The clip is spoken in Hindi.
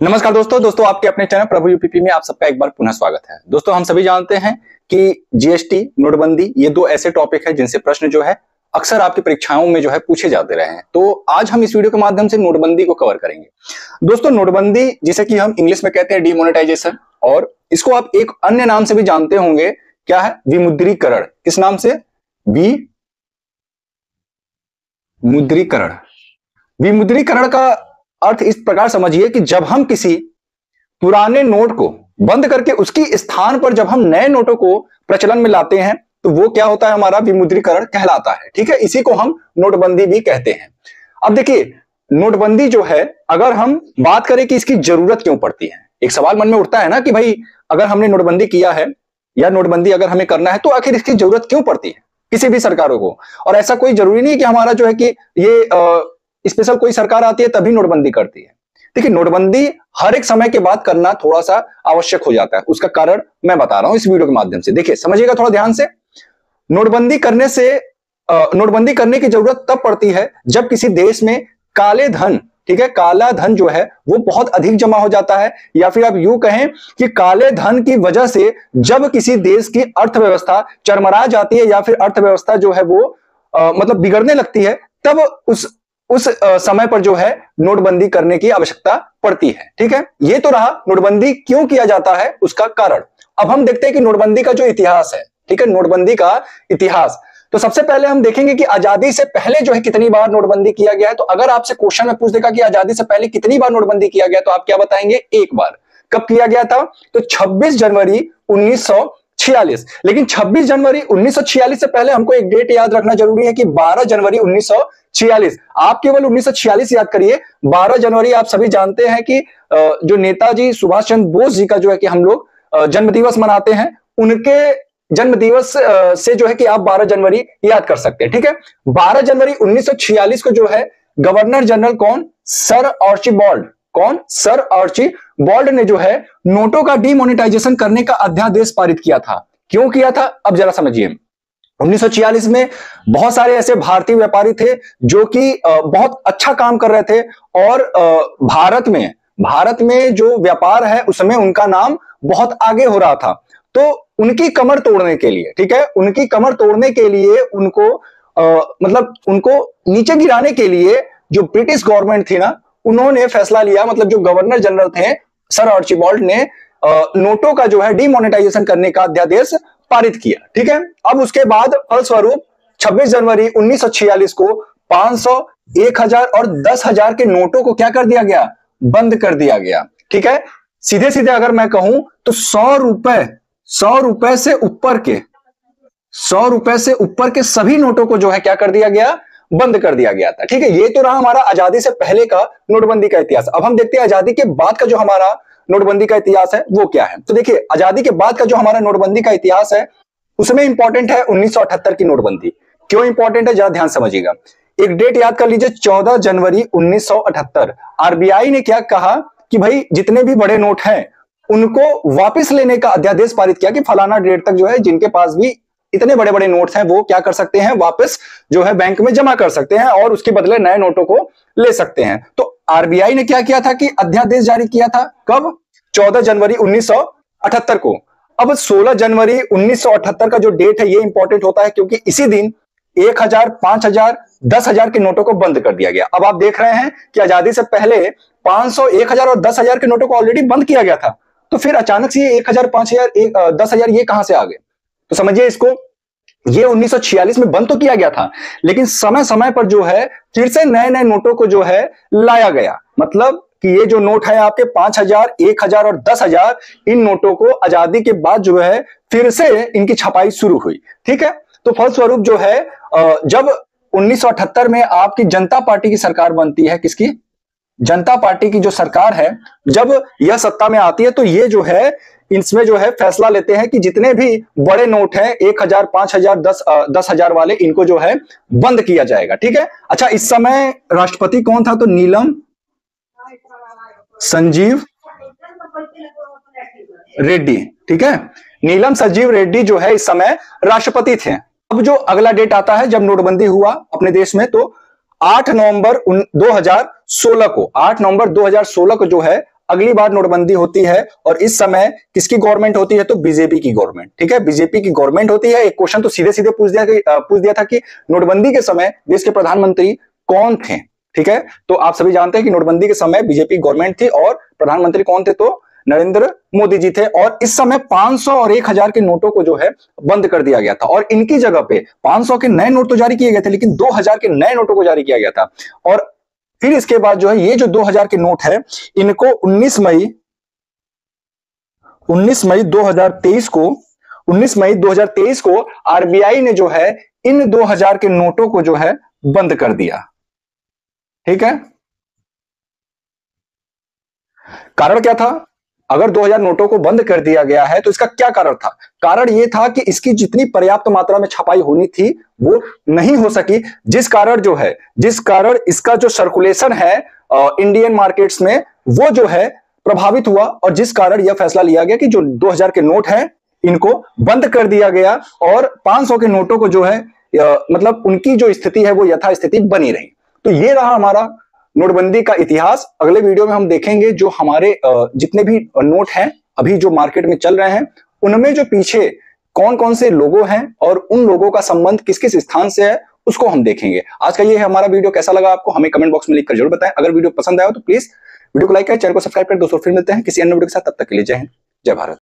नमस्कार दोस्तों आपके अपने चैनल प्रभु यूपीपी में आप सबका एक बार पुनः स्वागत है। दोस्तों हम सभी जानते हैं कि जीएसटी, नोटबंदी ये दो ऐसे टॉपिक है जिनसे प्रश्न जो है अक्सर आपकी परीक्षाओं में जो है पूछे जाते रहे हैं। तो आज हम इस वीडियो के माध्यम से नोटबंदी को कवर करेंगे। दोस्तों नोटबंदी जिसे कि हम इंग्लिश में कहते हैं डीमोनेटाइजेशन, और इसको आप एक अन्य नाम से भी जानते होंगे, क्या है? विमुद्रीकरण। किस नाम से? विमुद्रीकरण। विमुद्रीकरण का अर्थ इस प्रकार समझिए कि जब हम किसी पुराने नोट को बंद करके उसकी स्थान पर जब हम नए नोटों को प्रचलन में लाते हैं तो वो क्या होता है? हमारा विमुद्रीकरण कहलाता है। ठीक है, इसी को हम नोटबंदी भी कहते हैं। अब देखिए, नोटबंदी जो है, अगर हम बात करें कि इसकी जरूरत क्यों पड़ती है, एक सवाल मन में उठता है ना कि भाई अगर हमने नोटबंदी किया है या नोटबंदी अगर हमें करना है तो आखिर इसकी जरूरत क्यों पड़ती है किसी भी सरकारों को? और ऐसा कोई जरूरी नहीं है कि हमारा जो है कि ये स्पेशल कोई सरकार आती है तभी नोटबंदी करती है। देखिए, नोटबंदी हर एक समय के बाद करना थोड़ा सा आवश्यक हो जाता है। उसका कारण मैं बता रहा हूं इस वीडियो के माध्यम से। देखिए, समझिएगा थोड़ा ध्यान से। नोटबंदी करने की जरूरत तब पड़ती है जब किसी देश में काले धन, ठीक है, काला धन जो है वो बहुत अधिक जमा हो जाता है, या फिर आप यूं कहें कि काले धन की वजह से जब किसी देश की अर्थव्यवस्था चरमरा जाती है या फिर अर्थव्यवस्था जो है वो मतलब बिगड़ने लगती है, तब उस समय पर जो है नोटबंदी करने की आवश्यकता पड़ती है। ठीक है, ये तो रहा नोटबंदी क्यों किया जाता है उसका कारण। अब हम देखते हैं कि नोटबंदी का जो इतिहास है, ठीक है, नोटबंदी का इतिहास। तो सबसे पहले हम देखेंगे कि आजादी से पहले जो है कितनी बार नोटबंदी किया गया है। तो अगर आपसे क्वेश्चन में पूछ देगा कि आजादी से पहले कितनी बार नोटबंदी किया गया, तो आप क्या बताएंगे? एक बार। कब किया गया था? तो 26 जनवरी 1946। लेकिन 26 जनवरी 1946 से पहले हमको एक डेट याद रखना जरूरी है कि 12 जनवरी 1946। आप केवल 1946 याद करिए। 12 जनवरी आप सभी जानते हैं कि जो नेताजी सुभाष चंद्र बोस जी का जो है कि हम लोग जन्मदिवस मनाते हैं, उनके जन्मदिवस से जो है कि आप 12 जनवरी याद कर सकते हैं। ठीक है, 12 जनवरी 1946 को जो है गवर्नर जनरल कौन? Sir Archibald. कौन? सर आर्चिबाल्ड ने जो है नोटों का डीमोनेटाइजेशन करने का अध्यादेश पारित किया था। क्यों किया था? अब जरा समझिए। 1946 में बहुत सारे ऐसे भारतीय व्यापारी थे जो कि बहुत अच्छा काम कर रहे थे, और भारत में जो व्यापार है उसमें उनका नाम बहुत आगे हो रहा था। तो उनकी कमर तोड़ने के लिए, ठीक है, उनकी कमर तोड़ने के लिए उनको मतलब उनको नीचे गिराने के लिए जो ब्रिटिश गवर्नमेंट थी ना, उन्होंने फैसला लिया, मतलब जो गवर्नर जनरल थे सर आर्चिबाल्ड ने नोटों का जो है डीमोनेटाइजेशन करने का अध्यादेश पारित किया। ठीक है, अब उसके बाद फलस्वरूप 26 जनवरी 1946 को 500, 1000 और 10,000 के नोटों को क्या कर दिया गया? बंद कर दिया गया। ठीक है, सीधे सीधे अगर मैं कहूं तो 100 रुपए से ऊपर के सभी नोटों को जो है क्या कर दिया गया? बंद कर दिया गया था। ठीक है, ये तो रहा हमारा आजादी से पहले का नोटबंदी का इतिहास। अब हम देखते हैं आजादी के बाद का जो हमारा नोटबंदी का इतिहास है वो क्या है। तो देखिए, आजादी के बाद का जो हमारा नोटबंदी का इतिहास है उसमें इंपॉर्टेंट है 1978 की नोटबंदी। क्यों इंपॉर्टेंट है जरा ध्यान समझिएगा। एक डेट याद कर लीजिए, 14 जनवरी 1978। आरबीआई ने क्या कहा कि भाई जितने भी बड़े नोट हैं उनको वापस लेने का अध्यादेश पारित किया कि फलाना डेट तक जो है जिनके पास भी इतने बड़े बड़े नोट्स हैं वो क्या कर सकते हैं? वापस जो है बैंक में जमा कर सकते हैं और उसके बदले नए नोटों को ले सकते हैं। तो आरबीआई ने क्या किया था कि अध्यादेश जारी किया था। कब? 14 जनवरी 1978 को। अब 16 जनवरी 1978 का जो डेट है ये इंपॉर्टेंट होता है क्योंकि इसी दिन 1000, 5000, 10,000 के नोटों को बंद कर दिया गया। अब आप देख रहे हैं कि आजादी से पहले 500, 1000 और 10,000 के नोटों को ऑलरेडी बंद किया गया था, तो फिर अचानक से 1000, 5000, 10,000 ये कहां से आ गए? तो समझिए इसको, ये 1946 में बंद तो किया गया था, लेकिन समय समय पर जो है फिर से नए नए नोटों को जो है लाया गया। मतलब कि ये जो नोट है आपके 5000, 1000 और 10,000, इन नोटों को आजादी के बाद जो है फिर से इनकी छपाई शुरू हुई। ठीक है, तो फलस्वरूप जो है जब 1978 में आपकी जनता पार्टी की सरकार बनती है, किसकी? जनता पार्टी की जो सरकार है, जब यह सत्ता में आती है तो ये जो है इसमें जो है फैसला लेते हैं कि जितने भी बड़े नोट हैं 1000, 5000, 10,000 वाले, इनको जो है बंद किया जाएगा। ठीक है, अच्छा, इस समय राष्ट्रपति कौन था? तो नीलम संजीव रेड्डी। ठीक है, नीलम संजीव रेड्डी जो है इस समय राष्ट्रपति थे। अब जो अगला डेट आता है जब नोटबंदी हुआ अपने देश में, तो 8 नवंबर 2016 को जो है अगली बार नोटबंदी होती है और इस समय किसकी गवर्नमेंट होती है, तो बीजेपी की गवर्नमेंट। ठीक है, बीजेपी की गवर्नमेंट होती है। एक क्वेश्चन तो सीधे सीधे पूछ दिया था कि नोटबंदी के समय देश के प्रधानमंत्री कौन थे। ठीक है, तो आप सभी जानते हैं कि नोटबंदी के समय बीजेपी गवर्नमेंट थी और प्रधानमंत्री कौन थे, तो नरेंद्र मोदी जी थे। और इस समय 500 और 1000 के नोटों को जो है बंद कर दिया गया था और इनकी जगह पे 500 के नए नोट तो जारी किए गए थे, लेकिन 2000 के नए नोटों को जारी किया गया था। और फिर इसके बाद जो है ये जो 2000 के नोट है, इनको 19 मई 2023 को आरबीआई ने जो है इन 2000 के नोटों को जो है बंद कर दिया। ठीक है, कारण क्या था? अगर 2000 नोटों को बंद कर दिया गया है तो इसका क्या कारण था? कारण यह था कि इसकी जितनी पर्याप्त मात्रा में छपाई होनी थी वो नहीं हो सकी, जिस कारण इसका जो सर्कुलेशन है इंडियन मार्केट्स में वो जो है प्रभावित हुआ और जिस कारण यह फैसला लिया गया कि जो 2000 के नोट हैं इनको बंद कर दिया गया और 500 के नोटों को जो है मतलब उनकी जो स्थिति है वो यथास्थिति बनी रही। तो ये रहा हमारा नोटबंदी का इतिहास। अगले वीडियो में हम देखेंगे जो हमारे जितने भी नोट हैं अभी जो मार्केट में चल रहे हैं उनमें जो पीछे कौन कौन से लोगो हैं और उन लोगों का संबंध किस किस स्थान से है उसको हम देखेंगे। आज का ये है हमारा वीडियो। कैसा लगा आपको हमें कमेंट बॉक्स में लिखकर जरूर बताएं। अगर वीडियो पसंद आया तो प्लीज वीडियो को लाइक करें, चैनल को सब्सक्राइब करें। दोस्तों फिर मिलते हैं किसी अन्य वीडियो के साथ, तब तक के लिए जय हिंद, जय भारत।